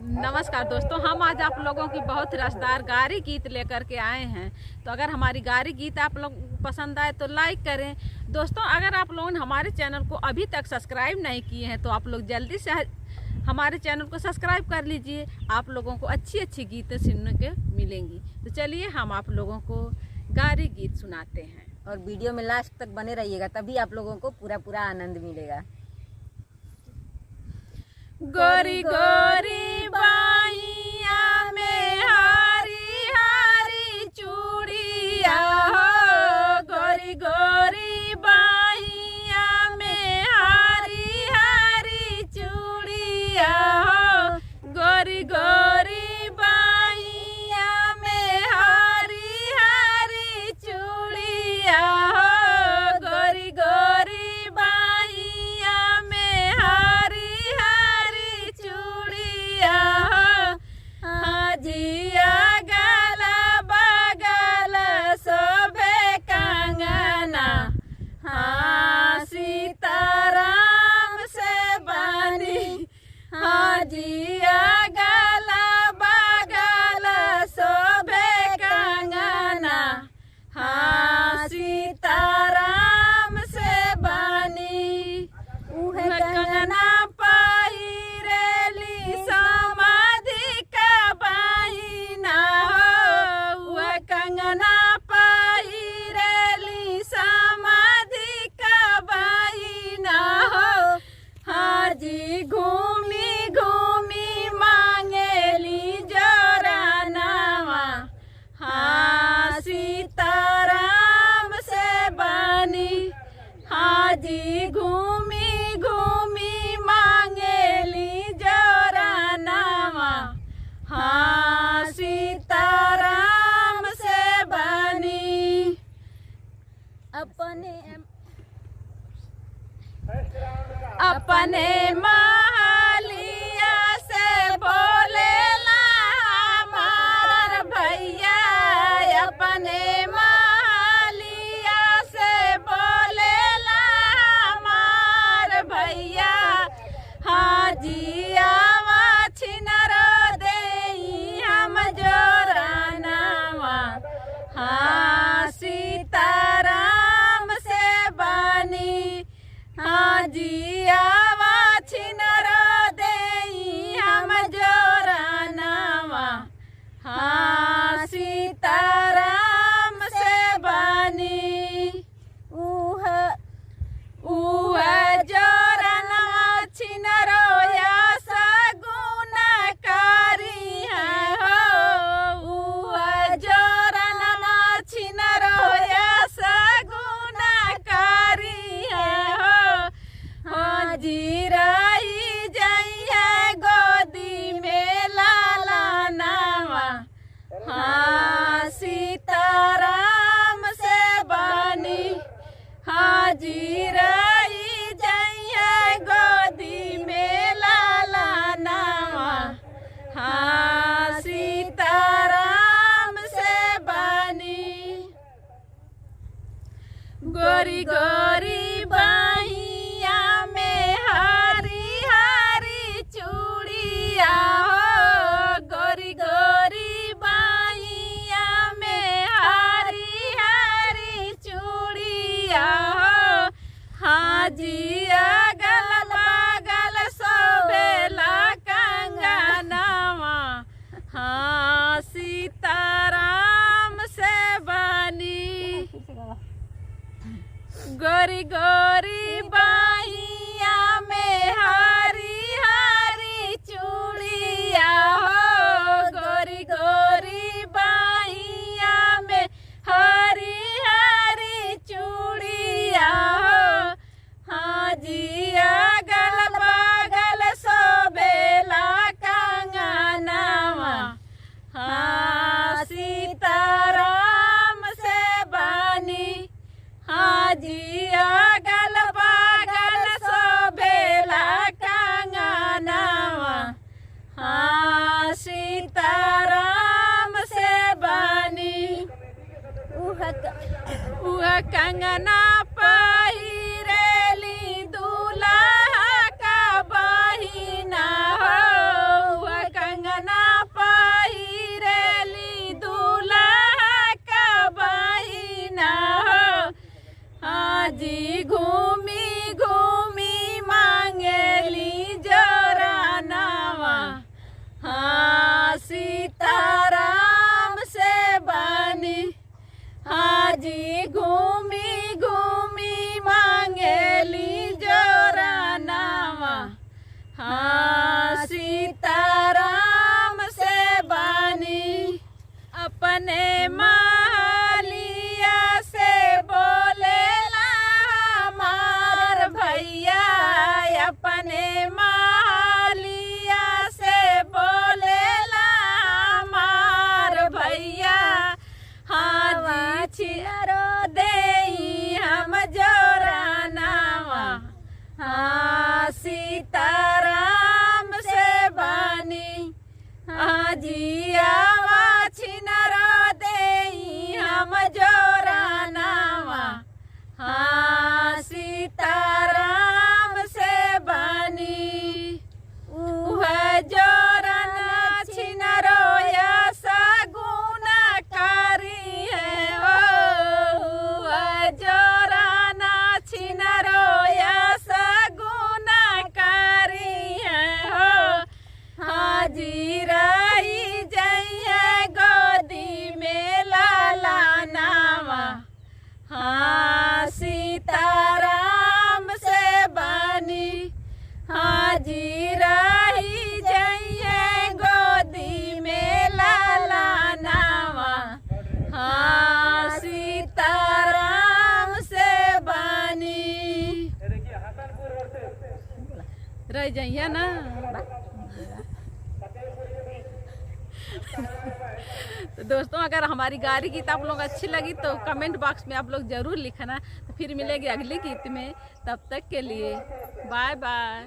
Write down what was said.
नमस्कार दोस्तों, हम आज आप लोगों की बहुत रसदार गारी गीत लेकर के आए हैं। तो अगर हमारी गारी गीत आप लोग पसंद आए तो लाइक करें। दोस्तों, अगर आप लोगों ने हमारे चैनल को अभी तक सब्सक्राइब नहीं किए हैं तो आप लोग जल्दी से हमारे चैनल को सब्सक्राइब कर लीजिए। आप लोगों को अच्छी अच्छी गीतें सुनने के मिलेंगी। तो चलिए हम आप लोगों को गारी गीत सुनाते हैं और वीडियो में लास्ट तक बने रहिएगा, तभी आप लोगों को पूरा आनंद मिलेगा। गोरी गोरी बाइया में हारी हारी चूड़िया हो, गोरी गोरी बाइया में हारी हारी चूड़िया हो, गोरी गोरी बाइया में हारी हारी चूड़िया हो, गोरी गोरी बाइया में हारी हारी चूड़िया हो। हाजिया गला बगल शोभे कंगना, हाँ सीताराम से बनी। हाजिया गला बगल शोभे कंगना, हाँ सीताराम से बनी। उहे कंगना पहिरेली समाधि का बहिना हो, उहे कंगना पहिरेली समाधि का बहिना हो। हाजी घूमी घूमी मांगेली जोरानावा, हाँ सीताराम से बनी। हाजी घूमी घूमी मांगेली जोरानावा, हाँ सीताराम से बनी। अपने महलिया से बोलेला हमार भैया, अपने महलिया से बोलेला हमार भैया। हाजिया छिनरो देई हम जोरानावा, हाँ सीताराम से बनी। हाजिया छिनरो देई हम जोरानावा, हाँ सीताराम से बनी। उह जोरानावा छिनरो या सगुन कारी है हो, उह जोरानावा छिनरो या सगुन कारी है हो। हाजी रही जइया गोदी में लाला नावा, हाँ सीताराम से बनी। हाजी रही जइया गोदी में लाला नावा, हाँ सीताराम से बनी। गोरी गोरी बाइया में हारी हारी चूड़िया हो, गोरी गोरी बाइया में हारी हारी चूड़िया हो। हाजिया गल बगल शोभेला कंगनावा, हाँ सीताराम से बनी। गोरी गोरी बाइया में हारी हारी चूड़िया हो, गोरी गोरी बाइया में हारी हारी चूड़िया हो। हाजिया गल बगल शोभेला कंगनावा, हाँ सीताराम से बनी। हाजिया गल बगल शोभेला कंगनावा, हाँ सीताराम से बनी। उह कंगना पहिरेली दूल्हा का बहिना हो, उह कंगना जियावा छिनरो देई हम जोरानावा हाँ सीताराम से बनी वह जोरन छिनरो या सगुन कारी है वह जोरन छिनरो या सगुन कारी है हाजी रही जइए गोदी में लाला नावा हाँ सीताराम से बनी हाजी रही जइए गोदी में लाला नावा हाँ सीताराम से बनी रह जाइए ना। तो दोस्तों अगर हमारी गारी गीत आप लोग अच्छी लगी तो कमेंट बॉक्स में आप लोग ज़रूर लिखना। तो फिर मिलेंगे अगले गीत में, तब तक के लिए बाय बाय।